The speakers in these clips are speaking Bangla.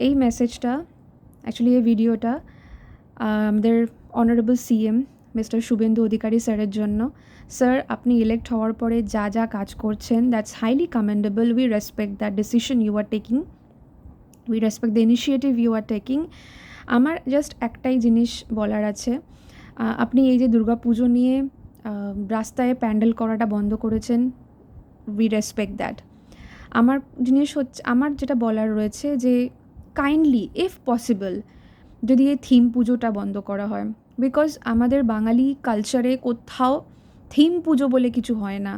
এই মেসেজটা অ্যাকচুয়ালি এই ভিডিওটা আমাদের honourable CM mister Suvendu Adhikari স্যারের জন্য। স্যার, আপনি ইলেক্ট হওয়ার পরে যা যা কাজ করছেন, that's highly commendable. We respect that decision you are taking, we respect the initiative you are taking. আমার জাস্ট একটাই জিনিস বলার আছে, আপনি এই যে দুর্গা পুজো নিয়ে রাস্তায় প্যান্ডেল করাটা বন্ধ করেছেন, উই রেসপেক্ট দ্যাট। আমার জিনিস হচ্ছে, আমার যেটা বলার রয়েছে যে কাইন্ডলি ইফ পসিবল যদি এই থিম পুজোটা বন্ধ করা হয়, বিকজ আমাদের বাঙালি কালচারে কোথাও থিম পুজো বলে কিছু হয় না।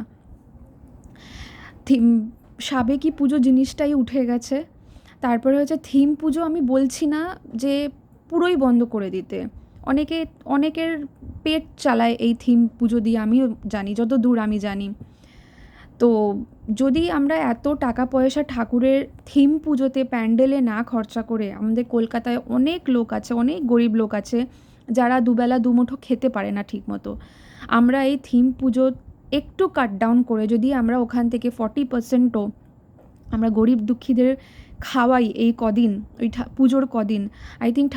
থিম সাবেকি পুজো জিনিসটাই উঠে গেছে। তারপরে হচ্ছে থিম পুজো, আমি বলছি না যে পুরোই বন্ধ করে দিতে, অনেকের পেট চালায় এই থিম পুজো দিয়ে, আমিও জানি, যত দূর আমি জানি। তো যদি আমরা এত টাকা পয়সা ঠাকুরের থিম পুজোতে প্যান্ডেলে না খরচা করে, আমাদের কলকাতায় অনেক লোক আছে, অনেক গরিব লোক আছে যারা দুবেলা দুমুঠো খেতে পারে না ঠিক মতো, আমরা এই থিম পুজো একটু কাট ডাউন করে যদি আমরা ওখান থেকে 40%ও আমরা গরিব দুঃখীদের খাওয়াই এই কদিন, ওই পুজোর কদিন, আই থিঙ্ক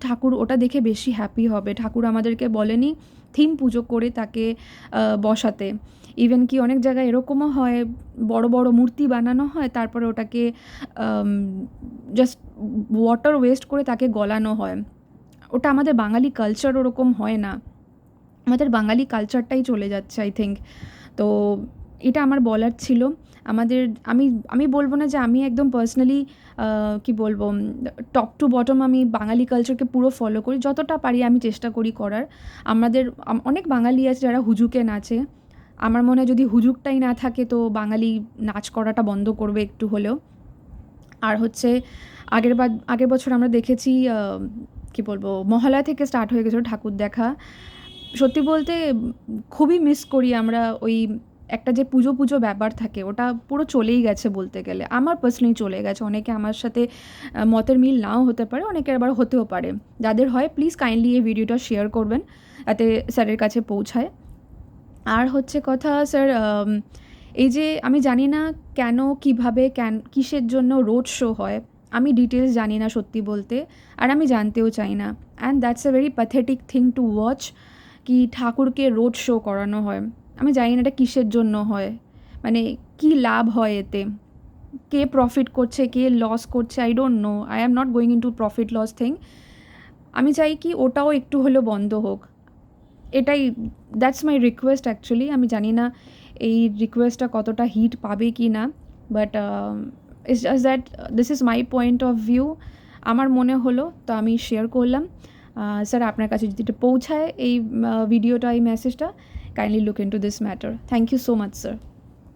ঠাকুর ওটা দেখে বেশি হ্যাপি হবে। ঠাকুর আমাদেরকে বলেনি থিম পুজো করে তাকে বসাতে। ইভেন কি অনেক জায়গায় এরকমও হয়, বড় বড় মূর্তি বানানো হয়, তারপরে ওটাকে জাস্ট ওয়াটার ওয়েস্ট করে তাকে গলানো হয়। ওটা আমাদের বাঙালি কালচার ওরকম হয় না, আমাদের বাঙালি কালচারটাই চলে যাচ্ছে আই থিঙ্ক। তো এটা আমার বলার ছিল। আমাদের আমি আমি বলবো না যে আমি একদম পার্সোনালি কী বলবো, টপ টু বটম আমি বাঙালি কালচারকে পুরো ফলো করি, যতটা পারি আমি চেষ্টা করি করার। আমাদের অনেক বাঙালি আছে যারা হুজুকে নাচে, আমার মনে হয় যদি হুজুকটাই না থাকে তো বাঙালি নাচ করাটা বন্ধ করবে একটু হলেও। আর হচ্ছে আগের বছর আমরা দেখেছি কী বলবো, মহালয়া থেকে স্টার্ট হয়ে গেছিলো ঠাকুর দেখা। সত্যি বলতে খুবই মিস করি আমরা ওই একটা যে পুজো পুজো ব্যাপার থাকে, ওটা পুরো চলেই গেছে বলতে গেলে। আমার পার্সোনালি চলে গেছে, অনেকে আমার সাথে মতের মিল নাও হতে পারে, অনেকের আবার হতেও পারে। যাদের হয় প্লিজ কাইন্ডলি এই ভিডিওটা শেয়ার করবেন, যাতে স্যারের কাছে পৌঁছায়। আর হচ্ছে কথা স্যার, এই যে আমি জানি না কেন, কীভাবে, কিসের জন্য রোড শো হয়, আমি ডিটেলস জানি না সত্যি বলতে, আর আমি জানতেও চাই না। And that's a very pathetic thing to watch, কি ঠাকুরকে রোড শো করানো হয়। আমি জানি না এটা কিসের জন্য হয়, মানে কি লাভ হয় এতে, কে প্রফিট করছে, কে লস করছে, I don't know. I am not going into profit loss thing. আমি চাই কি ওটাও একটু হলেও বন্ধ হোক, এটাই, দ্যাটস মাই রিকোয়েস্ট অ্যাকচুয়ালি। আমি জানি না এই রিকোয়েস্টটা কতটা হিট পাবে কি না, but it's just that this is my point of view. আমার মনে হলো তো আমি শেয়ার করলাম। স্যার, আপনার কাছে যদি এটা পৌঁছায় এই ভিডিওটা, এই মেসেজটা, kindly look into this matter. Thank you so much sir.